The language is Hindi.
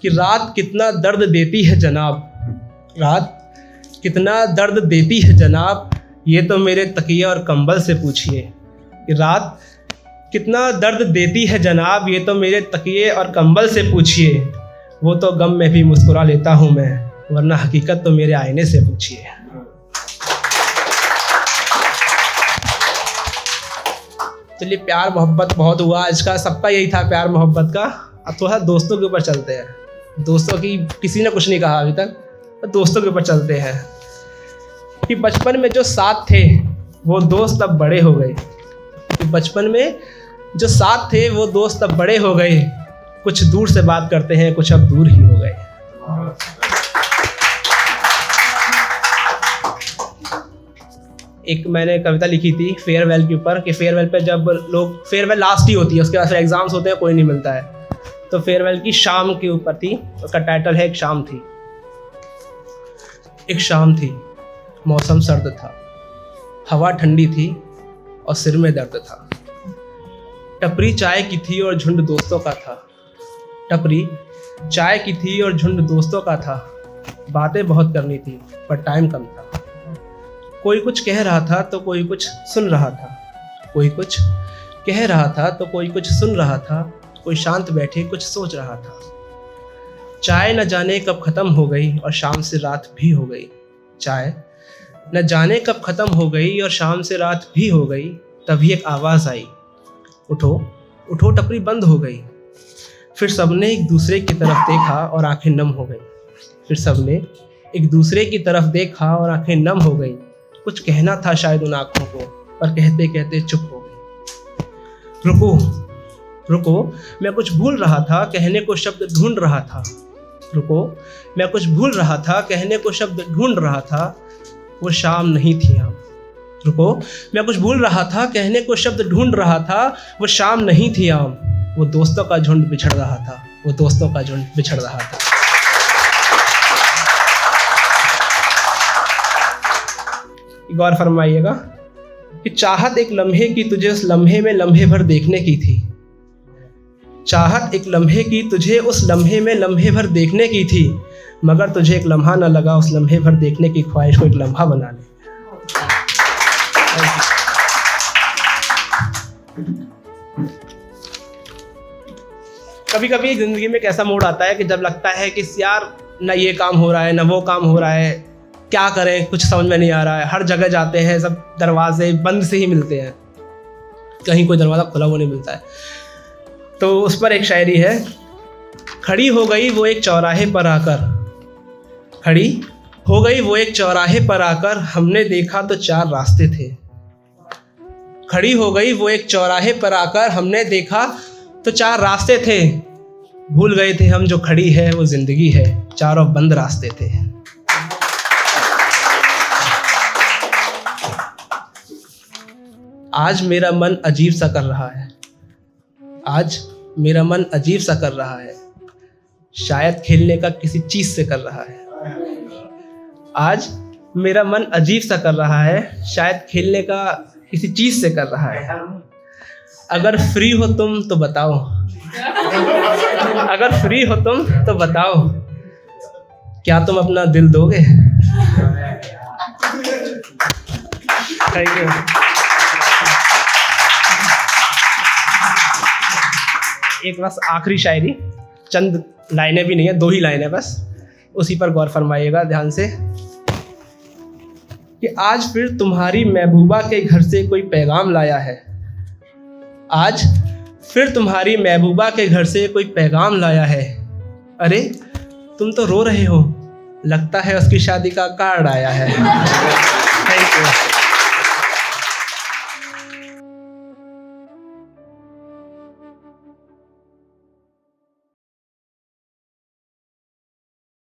कि रात कितना दर्द देती है जनाब, रात कितना दर्द देती है जनाब, ये तो मेरे तकिया और कंबल से पूछिए। कि रात कितना दर्द देती है जनाब, ये तो मेरे तकिए और कंबल से पूछिए। वो तो गम में भी मुस्कुरा लेता हूँ मैं, वरना हकीकत तो मेरे आईने से पूछिए। चलिए, प्यार मोहब्बत बहुत हुआ आज का, सबका यही था प्यार मोहब्बत का। अब थोड़ा दोस्तों के ऊपर चलते हैं। दोस्तों की किसी ने कुछ नहीं कहा अभी तक, तो दोस्तों के ऊपर चलते हैं। कि बचपन में जो साथ थे वो दोस्त अब बड़े हो गए। कि बचपन में जो साथ थे वो दोस्त अब बड़े हो गए। कुछ दूर से बात करते हैं, कुछ अब दूर ही हो गए। एक मैंने कविता लिखी थी फेयरवेल के ऊपर, कि फेयरवेल पे जब लोग, फेयरवेल लास्ट ही होती है, उसके बाद फिर एग्जाम्स होते हैं, कोई नहीं मिलता है। तो फेयरवेल की शाम के ऊपर थी, उसका टाइटल है एक शाम थी। एक शाम थी, मौसम सर्द था, हवा ठंडी थी और सिर में दर्द था। टपरी चाय की थी और झुंड दोस्तों का था। टपरी चाय की थी और झुंड दोस्तों का था। बातें बहुत करनी थी पर टाइम कम था। कोई कुछ कह रहा था तो कोई कुछ सुन रहा था। कोई कुछ कह रहा था तो कोई कुछ सुन रहा था। कोई शांत बैठे कुछ सोच रहा था। चाय न जाने कब ख़त्म हो गई और शाम से रात भी हो गई। चाय न जाने कब ख़त्म हो गई और शाम से रात भी हो गई। तभी एक आवाज़ आई, उठो उठो, टपरी बंद हो गई। फिर सबने एक दूसरे की तरफ देखा और आंखें नम हो गई। फिर सबने एक दूसरे की तरफ देखा और आंखें नम हो गई। कुछ कहना था शायद उन आँखों को, पर कहते कहते चुप हो गई। रुको रुको, मैं कुछ भूल रहा था, कहने को शब्द ढूंढ रहा था। रुको, मैं कुछ भूल रहा था, कहने को शब्द ढूंढ रहा था। वो शाम नहीं थी आम। रुको, मैं कुछ भूल रहा था, कहने को शब्द ढूंढ रहा था। वो शाम नहीं थी आम। वो दोस्तों का झुंड बिछड़ रहा था। वो दोस्तों का झुंड बिछड़ रहा था। गौर फरमाइएगा कि चाहत एक लम्हे की तुझे उस लम्हे में लम्हे भर देखने की थी। चाहत एक लम्हे की तुझे उस लम्हे में लम्हे भर देखने की थी, मगर तुझे एक लम्हा न लगा उस लम्हे भर देखने की ख्वाहिश को एक लम्हा बना ले। कभी कभी जिंदगी में एक ऐसा मोड़ आता है कि जब लगता है कि यार ना ये काम हो रहा है ना वो काम हो रहा है, क्या करें, कुछ समझ में नहीं आ रहा है। हर जगह जाते हैं, सब दरवाजे बंद से ही मिलते हैं, कहीं कोई दरवाज़ा खुला हुआ नहीं मिलता है। तो उस पर एक शायरी है, खड़ी हो गई वो एक चौराहे पर आकर। खड़ी हो गई वो एक चौराहे पर आकर, हमने देखा तो 4 रास्ते थे। खड़ी हो गई वो एक चौराहे पर आकर, हमने देखा तो 4 रास्ते थे। भूल गए थे हम जो खड़ी है वो जिंदगी है, चारों बंद रास्ते थे। आज मेरा मन अजीब सा कर रहा है। आज मेरा मन अजीब सा कर रहा है, शायद खेलने का किसी चीज से कर रहा है। आज मेरा मन अजीब सा कर रहा है, शायद खेलने का किसी चीज से कर रहा है। अगर फ्री हो तुम तो बताओ, अगर फ्री हो तुम तो बताओ, क्या तुम अपना दिल दोगे? Thank you. एक बस आखिरी शायरी, चंद लाइनें भी नहीं है, 2 ही लाइनें बस, उसी पर गौर फरमाइएगा ध्यान से। कि आज फिर तुम्हारी महबूबा के घर से कोई पैगाम लाया है। आज फिर तुम्हारी महबूबा के घर से कोई पैगाम लाया है। अरे तुम तो रो रहे हो, लगता है उसकी शादी का कार्ड आया है। Thank you.